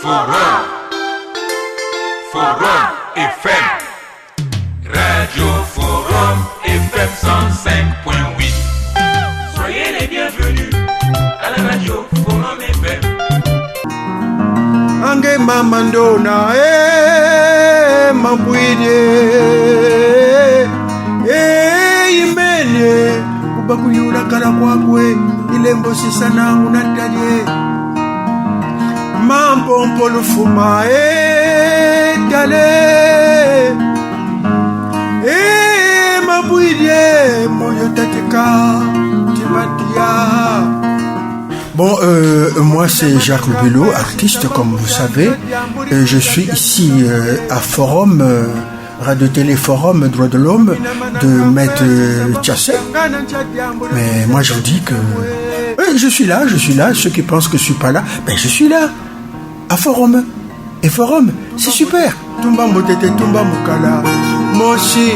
Forum FM. Radio Forum FM 105.8. Soyez les bienvenus à la radio Forum FM. Ange mamandona mambwide imene kubakuyula kala kwakwe ilembo sisana unatalie mambo mpolufuma dale mambwide moyo tateka timatia. Bon, moi c'est Jacques Bello, artiste comme vous savez. Je suis ici à Forum, Radio-Télé Forum, Droits de l'Homme, de Maître Tchassé. Mais moi je vous dis que je suis là. Ceux qui pensent que je suis pas là, je suis là, à Forum. Et Forum, c'est super. Tumba motete, tumba mukala, moshi,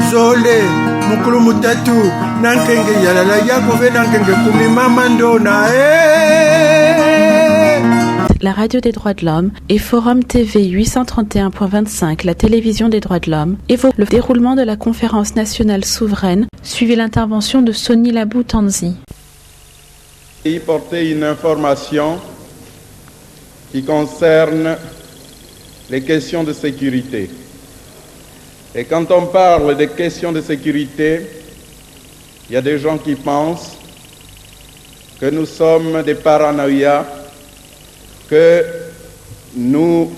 zole, mukulu mutatu, nankenge yalala yakove nankenge kumi mamandona. La radio des droits de l'homme et Forum TV 831.25, la télévision des droits de l'homme, évoque le déroulement de la conférence nationale souveraine, suivi l'intervention de Sony Labou-Tanzi. Y porter une information qui concerne les questions de sécurité. Et quand on parle des questions de sécurité, il y a des gens qui pensent que nous sommes des paranoïas, que nous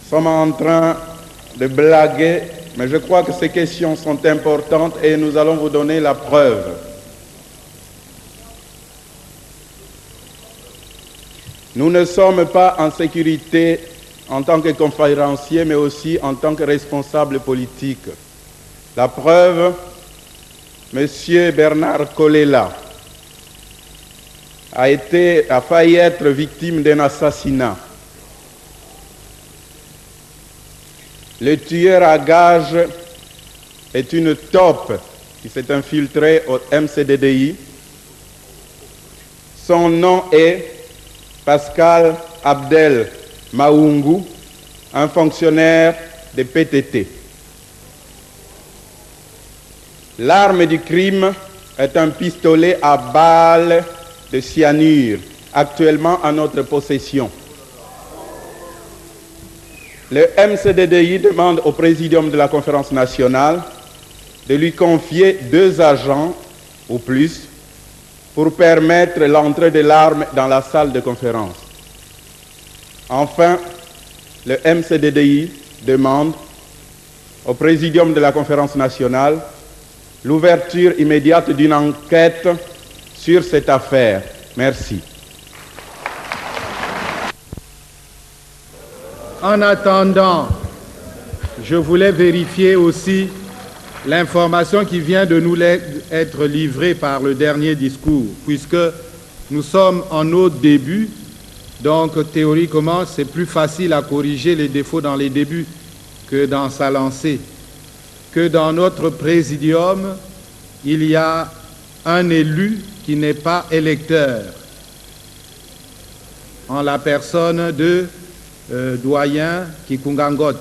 sommes en train de blaguer, mais je crois que ces questions sont importantes et nous allons vous donner la preuve. Nous ne sommes pas en sécurité en tant que conférencier, mais aussi en tant que responsable politique. La preuve, M. Bernard Kolela a failli être victime d'un assassinat. Le tueur à gages est une taupe qui s'est infiltrée au MCDDI. Son nom est Pascal Abdel Maungu, un fonctionnaire de PTT. L'arme du crime est un pistolet à balles de cyanure, actuellement en notre possession. Le MCDDI demande au Présidium de la Conférence nationale de lui confier 2 agents ou plus pour permettre l'entrée de l'arme dans la salle de conférence. Enfin, le MCDDI demande au Présidium de la Conférence nationale l'ouverture immédiate d'une enquête sur cette affaire. Merci. En attendant, je voulais vérifier aussi l'information qui vient de nous être livrée par le dernier discours, puisque nous sommes en nos débuts. Donc, théoriquement, c'est plus facile à corriger les défauts dans les débuts que dans sa lancée. Que dans notre présidium, il y a un élu qui n'est pas électeur, en la personne de doyen Kikungangot.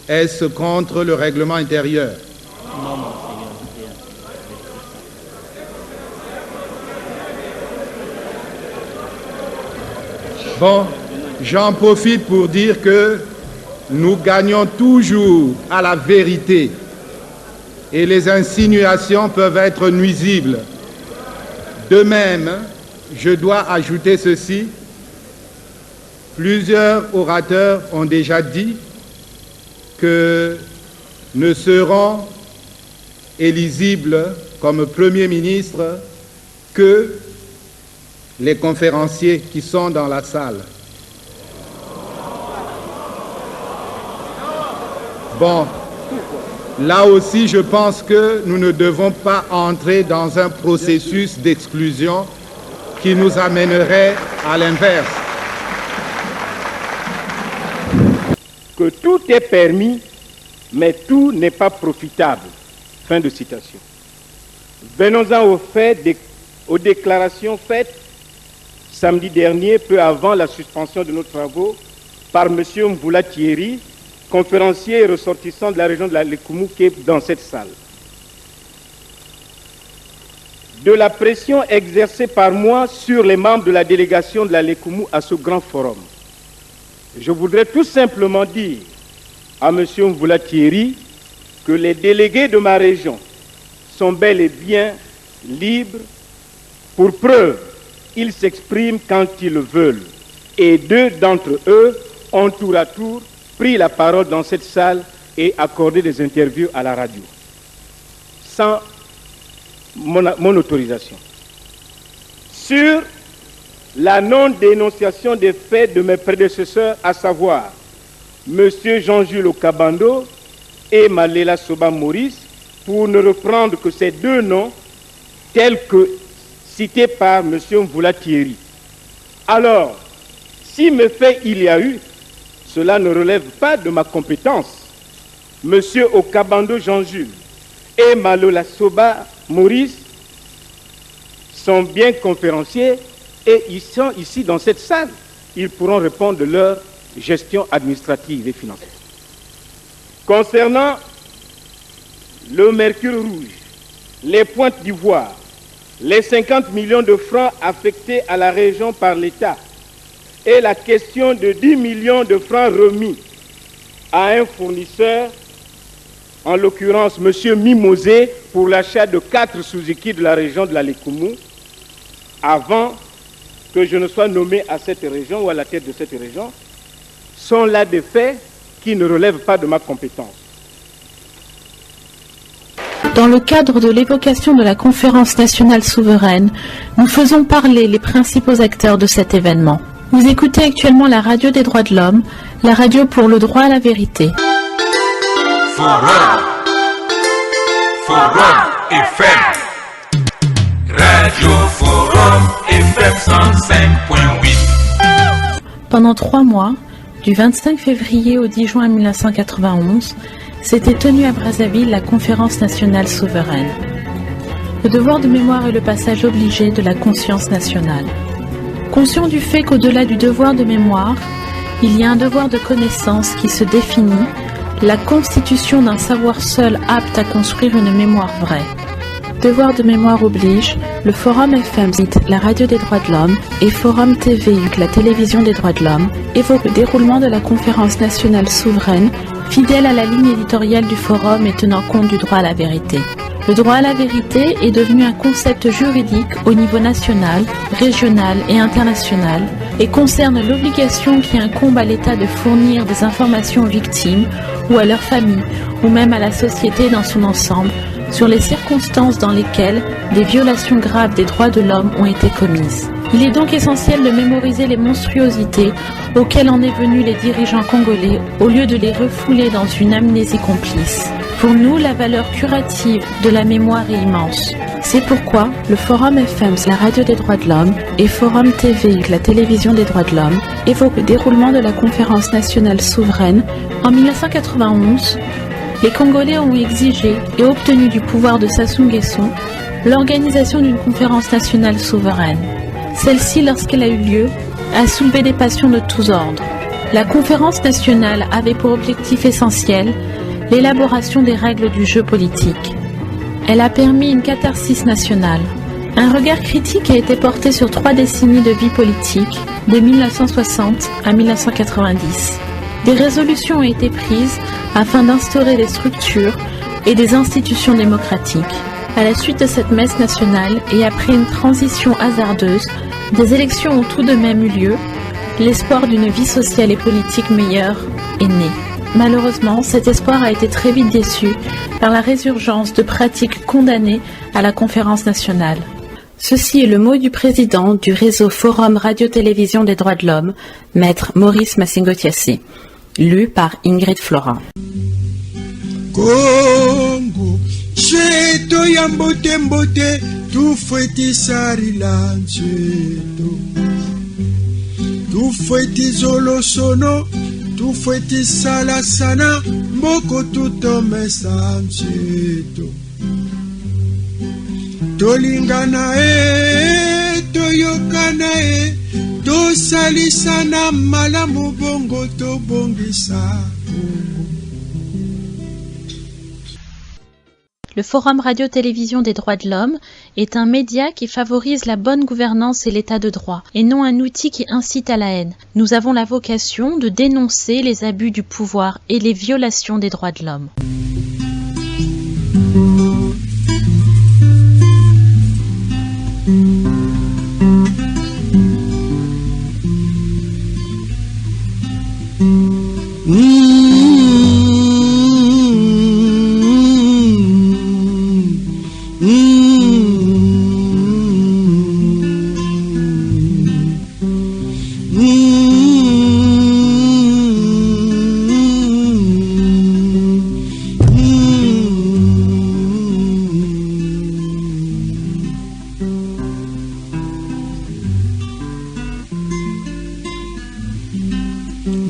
Est-ce contre le règlement intérieur? Bon, j'en profite pour dire que nous gagnons toujours à la vérité et les insinuations peuvent être nuisibles. De même, je dois ajouter ceci. Plusieurs orateurs ont déjà dit que ne seront éligibles comme Premier ministre que les conférenciers qui sont dans la salle. Bon, là aussi, je pense que nous ne devons pas entrer dans un processus d'exclusion qui nous amènerait à l'inverse. Que tout est permis, mais tout n'est pas profitable. Fin de citation. Venons-en aux faits, aux déclarations faites samedi dernier, peu avant la suspension de nos travaux, par M. Mvula Thierry, conférencier et ressortissant de la région de la Lékoumou, qui est dans cette salle. De la pression exercée par moi sur les membres de la délégation de la Lékoumou à ce grand forum. Je voudrais tout simplement dire à M. Mvula Thierry que les délégués de ma région sont bel et bien libres. Pour preuve, ils s'expriment quand ils le veulent. Et 2 d'entre eux ont tour à tour pris la parole dans cette salle et accordé des interviews à la radio, sans mon autorisation. Sur la non-dénonciation des faits de mes prédécesseurs, à savoir M. Jean-Jules Okabando et Malela Soba Maurice, pour ne reprendre que ces 2 noms tels que cités par M. Mvula Thierry. Alors, si mes faits il y a eu, cela ne relève pas de ma compétence. M. Okabando Jean-Jules et Malela Soba Maurice sont bien conférenciers et ils sont ici dans cette salle. Ils pourront répondre de leur gestion administrative et financière. Concernant le mercure rouge, les pointes d'ivoire, les 50 millions de francs affectés à la région par l'État et la question de 10 millions de francs remis à un fournisseur, en l'occurrence M. Mimosé, pour l'achat de 4 Suzuki de la région de la Lékoumou, avant que je ne sois nommé à cette région ou à la tête de cette région, sont là des faits qui ne relèvent pas de ma compétence. Dans le cadre de l'évocation de la conférence nationale souveraine, nous faisons parler les principaux acteurs de cet événement. Vous écoutez actuellement la radio des droits de l'homme, la radio pour le droit à la vérité. Forum FM. Radio Forum FM 105.8. Pendant 3 mois, du 25 février au 10 juin 1991, s'était tenue à Brazzaville la conférence nationale souveraine. Le devoir de mémoire est le passage obligé de la conscience nationale. Conscient du fait qu'au-delà du devoir de mémoire, il y a un devoir de connaissance qui se définit, la constitution d'un savoir seul apte à construire une mémoire vraie. Devoir de mémoire oblige, le Forum FM, la radio des droits de l'homme, et Forum TV, la télévision des droits de l'homme, évoquent le déroulement de la conférence nationale souveraine, fidèle à la ligne éditoriale du Forum et tenant compte du droit à la vérité. Le droit à la vérité est devenu un concept juridique au niveau national, régional et international et concerne l'obligation qui incombe à l'État de fournir des informations aux victimes ou à leurs familles ou même à la société dans son ensemble sur les circonstances dans lesquelles des violations graves des droits de l'homme ont été commises. Il est donc essentiel de mémoriser les monstruosités auxquelles en est venu les dirigeants congolais au lieu de les refouler dans une amnésie complice. Pour nous, la valeur curative de la mémoire est immense. C'est pourquoi le Forum FM, la radio des droits de l'homme, et Forum TV, la télévision des droits de l'homme, évoquent le déroulement de la conférence nationale souveraine. En 1991, les Congolais ont exigé et obtenu du pouvoir de Sassou Nguesso l'organisation d'une conférence nationale souveraine. Celle-ci, lorsqu'elle a eu lieu, a soulevé des passions de tous ordres. La conférence nationale avait pour objectif essentiel l'élaboration des règles du jeu politique. Elle a permis une catharsis nationale. Un regard critique a été porté sur 3 décennies de vie politique, de 1960 à 1990. Des résolutions ont été prises afin d'instaurer des structures et des institutions démocratiques. À la suite de cette messe nationale et après une transition hasardeuse, des élections ont tout de même eu lieu. L'espoir d'une vie sociale et politique meilleure est né. Malheureusement, cet espoir a été très vite déçu par la résurgence de pratiques condamnées à la conférence nationale. Ceci est le mot du président du réseau Forum Radio-Télévision des droits de l'homme, maître Maurice Massingo-Tiassé, lu par Ingrid Florent. Congo, cheto ya mbote mbote, tu fweti sarila ncheto. Tu fweti zolo sono, tu fweti sala sana, mboko tutome sa ncheto. Tolingana toyokana tosalisana malamu bongo tobongisa Congo. Le Forum Radio-Télévision des droits de l'homme est un média qui favorise la bonne gouvernance et l'état de droit, et non un outil qui incite à la haine. Nous avons la vocation de dénoncer les abus du pouvoir et les violations des droits de l'homme.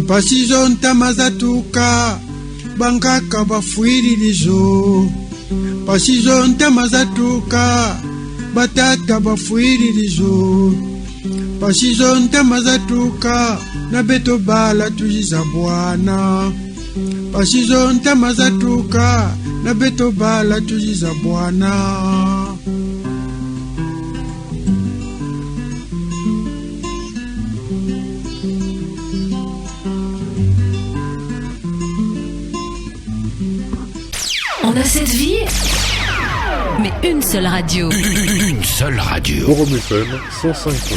Pasizo ntamazatuka bangaka bafuiririzo. Pasizo ntamazatuka batata bafuiririzo. Pasizo ntamazatuka na beto bala tujiza bwana. Pasizo ntamazatuka na beto bala tujiza bwana. On a cette vie, mais une seule radio. Une seule radio. Forum FM 105.8.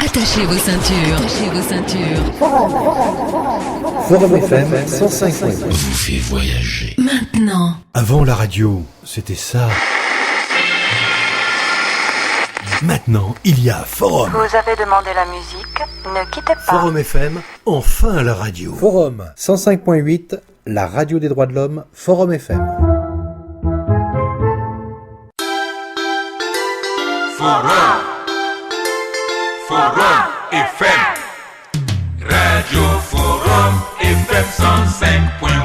Attachez vos ceintures. Attachez vos ceintures. Forum FM 105.8. Vous fait voyager. Maintenant. Avant la radio, c'était ça. Maintenant, il y a Forum. Vous avez demandé la musique, ne quittez pas. Forum FM, enfin la radio. Forum 105.8, la radio des droits de l'homme, Forum FM. Forum. Forum FM. Radio Forum FM 105.8.